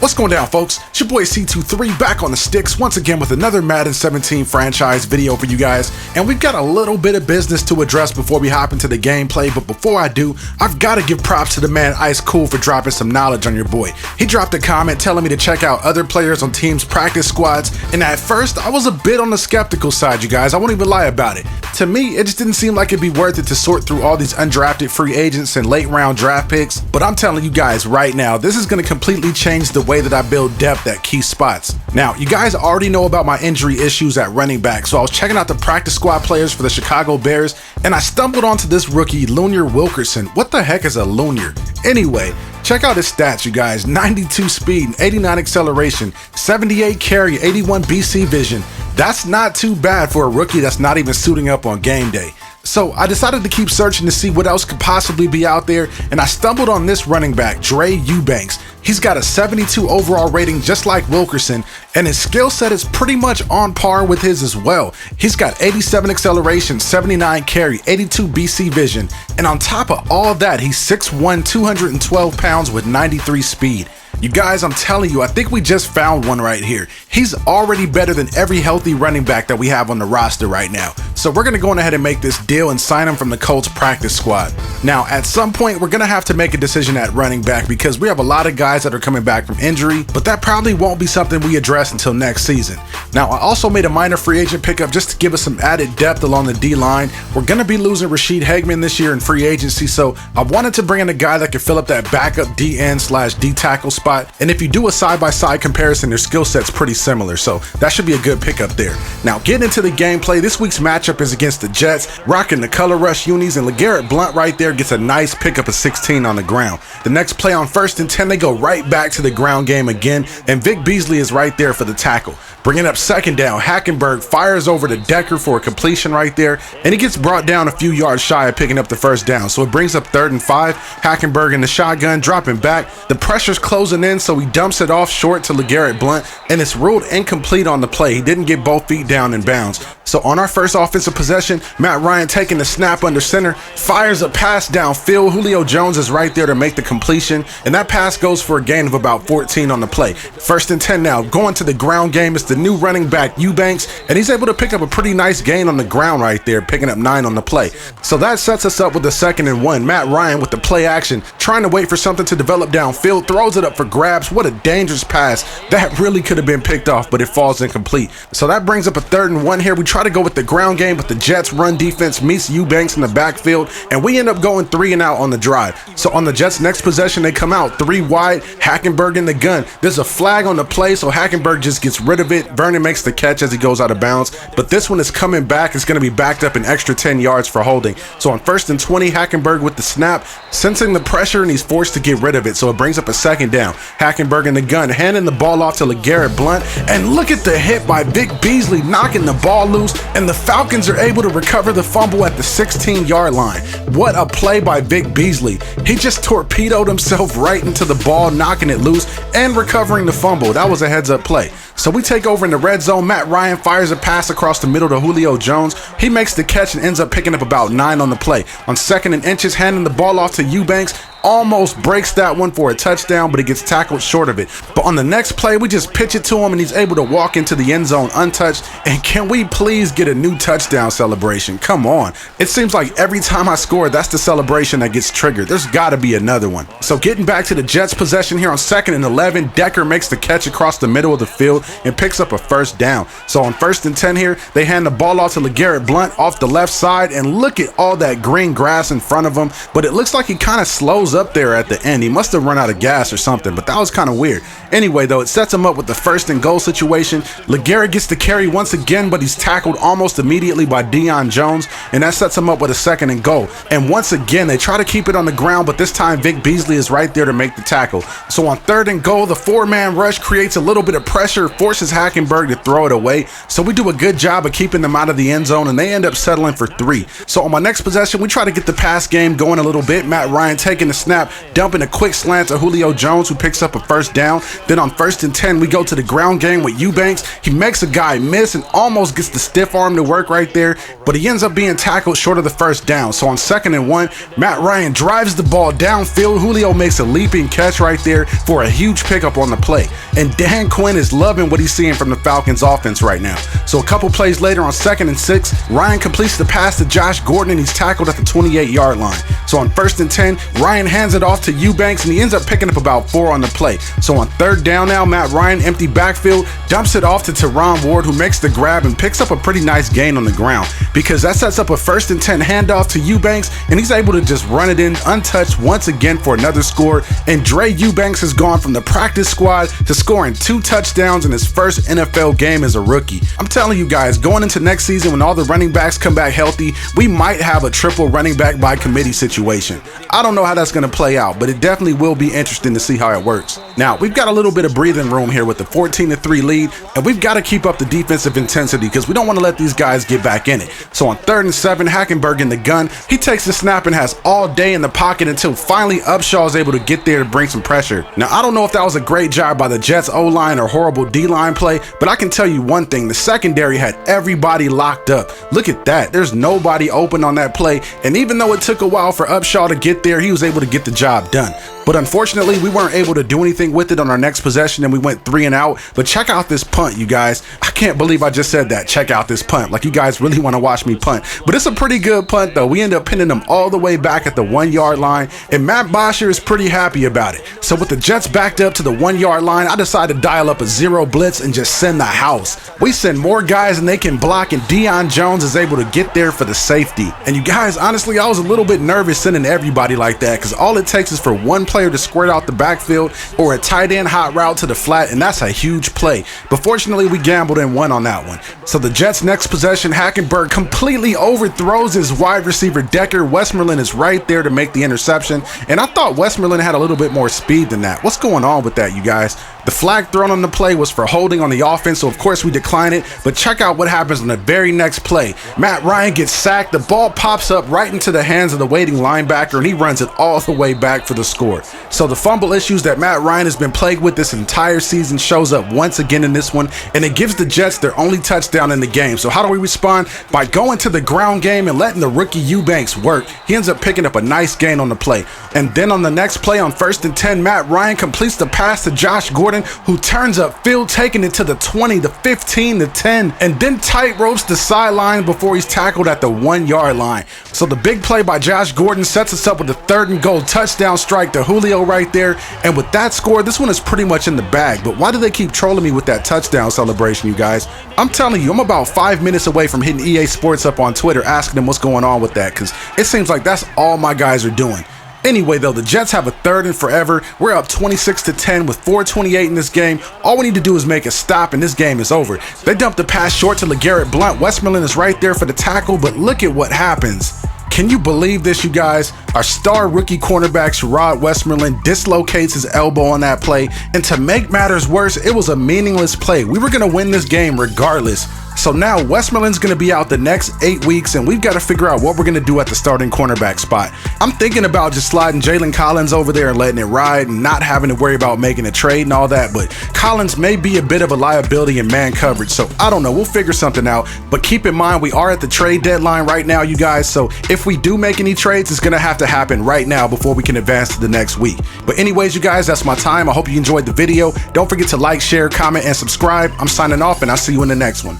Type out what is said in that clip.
What's going down, folks? It's your boy C23 back on the sticks once again with another Madden 17 franchise video for you guys, and we've got a little bit of business to address before we hop into the gameplay. But before I do, I've got to give props to the man Ice Cool for dropping some knowledge on your boy. He dropped a comment telling me to check out other players on teams' practice squads, and at first I was a bit on the skeptical side, you guys. I won't even lie about it. To me, it just didn't seem like it'd be worth it to sort through all these undrafted free agents and late round draft picks, but I'm telling you guys right now, this is going to completely change the way that I build depth at key spots. Now, you guys already know about my injury issues at running back, so I was checking out the practice squad players for the Chicago Bears, and I stumbled onto this rookie, Lunar Wilkerson. What the heck is a Lunar? Anyway, check out his stats, you guys. 92 speed, 89 acceleration, 78 carry, 81 BC vision. That's not too bad for a rookie that's not even suiting up on game day. So I decided to keep searching to see what else could possibly be out there, and I stumbled on this running back, Dre Eubanks. He's got a 72 overall rating just like Wilkerson, and his skill set is pretty much on par with his as well. He's got 87 acceleration, 79 carry, 82 BC vision, and on top of all that, he's 6'1", 212 pounds with 93 speed. You guys, I'm telling you, I think we just found one right here. He's already better than every healthy running back that we have on the roster right now. So we're going to go ahead and make this deal and sign him from the Colts practice squad. Now, at some point, we're going to have to make a decision at running back because we have a lot of guys that are coming back from injury, but that probably won't be something we address until next season. Now, I also made a minor free agent pickup just to give us some added depth along the D-line. We're going to be losing Rashid Hageman this year in free agency, so I wanted to bring in a guy that could fill up that backup DN/D tackle spot. And if you do a side-by-side comparison, their skill set's pretty similar, so that should be a good pickup there. Now, getting into the gameplay, this week's matchup is against the Jets, rocking the color rush unis, and LeGarrette Blount right there gets a nice pickup of 16 on the ground. The next play on 1st and 10, they go right back to the ground game again, and Vic Beasley is right there for the tackle. Bringing up 2nd down, Hackenberg fires over to Decker for a completion right there, and he gets brought down a few yards shy of picking up the 1st down. So it brings up 3rd and 5, Hackenberg in the shotgun, dropping back. The pressure's closing in, so he dumps it off short to LeGarrette Blount, and it's ruled incomplete on the play. He didn't get both feet down in bounds. So on our first offensive possession, Matt Ryan taking the snap under center, fires a pass downfield. Julio Jones is right there to make the completion, and that pass goes for a gain of about 14 on the play. 1st and 10 now, going to the ground game. It's the new running back, Eubanks, and he's able to pick up a pretty nice gain on the ground right there, picking up 9 on the play. So that sets us up with the 2nd and 1. Matt Ryan with the play action, trying to wait for something to develop downfield, throws it up for grabs. What a dangerous pass. That really could have been picked off, but it falls incomplete. So that brings up a 3rd and 1 here. We try to go with the ground game, but the Jets run defense meets Eubanks in the backfield, and we end up going 3 and out on the drive. So on the Jets' next possession, they come out 3 wide, Hackenberg in the gun. There's a flag on the play, so Hackenberg just gets rid of it. Vernon makes the catch as he goes out of bounds, but this one is coming back. It's going to be backed up an extra 10 yards for holding. So on 1st and 20, Hackenberg with the snap, sensing the pressure, and he's forced to get rid of it. So it brings up a 2nd down. Hackenberg in the gun, handing the ball off to LeGarrette Blount, and look at the hit by Vic Beasley, knocking the ball loose, and the Falcons are able to recover the fumble at the 16-yard line. What a play by Vic Beasley. He just torpedoed himself right into the ball, knocking it loose and recovering the fumble. That was a heads-up play. So we take over in the red zone. Matt Ryan fires a pass across the middle to Julio Jones. He makes the catch and ends up picking up about 9 on the play. On 2nd and inches, handing the ball off to Eubanks. Almost breaks that one for a touchdown, but he gets tackled short of it. But on the next play, we just pitch it to him, and he's able to walk into the end zone untouched. And can we please get a new touchdown celebration? Come on. It seems like every time I score, that's the celebration that gets triggered. There's got to be another one. So getting back to the Jets' possession here on 2nd and 11, Decker makes the catch across the middle of the field and picks up a 1st down. So on 1st and 10 here, they hand the ball off to LeGarrette Blount off the left side, and look at all that green grass in front of him. But it looks like he kind of slows up there at the end. He must have run out of gas or something, but that was kind of weird. Anyway, though, it sets him up with the 1st and goal situation. LeGarrette gets the carry once again, but he's tackled almost immediately by Deion Jones, and that sets him up with a 2nd and goal. And once again, they try to keep it on the ground, but this time Vic Beasley is right there to make the tackle. So on 3rd and goal, the 4-man rush creates a little bit of pressure, forces Hackenberg to throw it away. So we do a good job of keeping them out of the end zone, and they end up settling for 3. So on my next possession, we try to get the pass game going a little bit. Matt Ryan taking the snap, dumping a quick slant to Julio Jones, who picks up a first down. Then on 1st and 10, we go to the ground game with Eubanks. He makes a guy miss and almost gets the stiff arm to work right there, but he ends up being tackled short of the first down. So on 2nd and 1, Matt Ryan drives the ball downfield. Julio makes a leaping catch right there for a huge pickup on the play. And Dan Quinn is loving what he's seeing from the Falcons offense right now. So a couple plays later on 2nd and 6, Ryan completes the pass to Josh Gordon and he's tackled at the 28-yard line. So on 1st and 10, Ryan hands it off to Eubanks and he ends up picking up about 4 on the play. So on 3rd down now, Matt Ryan, empty backfield, dumps it off to Teron Ward, who makes the grab and picks up a pretty nice gain on the ground, because that sets up a 1st and 10 handoff to Eubanks and he's able to just run it in untouched once again for another score. And Dre Eubanks has gone from the practice squad to scoring 2 touchdowns in his first NFL game as a rookie. I'm telling you guys, going into next season when all the running backs come back healthy, we might have a triple running back by committee situation. I don't know how that's going to play out, but it definitely will be interesting to see how it works. Now, we've got a little bit of breathing room here with the 14-3 lead, and we've got to keep up the defensive intensity because we don't want to let these guys get back in it. So on 3rd and 7, Hackenberg in the gun, he takes the snap and has all day in the pocket until finally Upshaw is able to get there to bring some pressure. Now, I don't know if that was a great job by the Jets O-line or horrible D-line play, but I can tell you one thing, the secondary had everybody locked up. Look at that, there's nobody open on that play, and even though it took a while for Upshaw to get there, he was able to get the job done. But unfortunately, we weren't able to do anything with it on our next possession and we went 3 and out. But check out this punt, you guys. I can't believe I just said that. Check out this punt. Like you guys really want to watch me punt. But it's a pretty good punt though. We end up pinning them all the way back at the 1-yard line. And Matt Bosher is pretty happy about it. So with the Jets backed up to the 1-yard line, I decided to dial up a 0 blitz and just send the house. We send more guys than they can block and Deion Jones is able to get there for the safety. And you guys, honestly, I was a little bit nervous sending everybody like that because all it takes is for one player to squirt out the backfield or a tight end hot route to the flat, and that's a huge play. But fortunately, we gambled and won on that one. So the Jets' next possession, Hackenberg completely overthrows his wide receiver Decker. Westmoreland is right there to make the interception, and I thought Westmoreland had a little bit more speed than that. What's going on with that, you guys? The flag thrown on the play was for holding on the offense, so of course we decline it, but check out what happens on the very next play. Matt Ryan gets sacked, the ball pops up right into the hands of the waiting linebacker, and he runs it all the way back for the score. So the fumble issues that Matt Ryan has been plagued with this entire season shows up once again in this one, and it gives the Jets their only touchdown in the game. So how do we respond? By going to the ground game and letting the rookie Eubanks work. He ends up picking up a nice gain on the play. And then on the next play on 1st and 10, Matt Ryan completes the pass to Josh Gordon, who turns upfield, taking it to the 20, the 15, the 10, and then tight ropes the sideline before he's tackled at the 1-yard line. So the big play by Josh Gordon sets us up with a 3rd and goal touchdown strike to Julio right there. And with that score, this one is pretty much in the bag. But why do they keep trolling me with that touchdown celebration, you guys? I'm telling you, I'm about 5 minutes away from hitting EA Sports up on Twitter asking them what's going on with that, because it seems like that's all my guys are doing. Anyway, though, the Jets have a 3rd and forever. We're up 26-10 with 4:28 in this game. All we need to do is make a stop and this game is over. They dump the pass short to LeGarrette Blount. Westmoreland is right there for the tackle, but look at what happens. Can you believe this, you guys? Our star rookie cornerback, Sherrod Westmoreland, dislocates his elbow on that play. And to make matters worse, it was a meaningless play. We were going to win this game regardless. So now Westmoreland's going to be out the next 8 weeks, and we've got to figure out what we're going to do at the starting cornerback spot. I'm thinking about just sliding Jalen Collins over there and letting it ride and not having to worry about making a trade and all that, but Collins may be a bit of a liability in man coverage, so I don't know. We'll figure something out, but keep in mind we are at the trade deadline right now, you guys, so if we do make any trades, it's going to have to happen right now before we can advance to the next week. But anyways, you guys, that's my time. I hope you enjoyed the video. Don't forget to like, share, comment, and subscribe. I'm signing off, and I'll see you in the next one.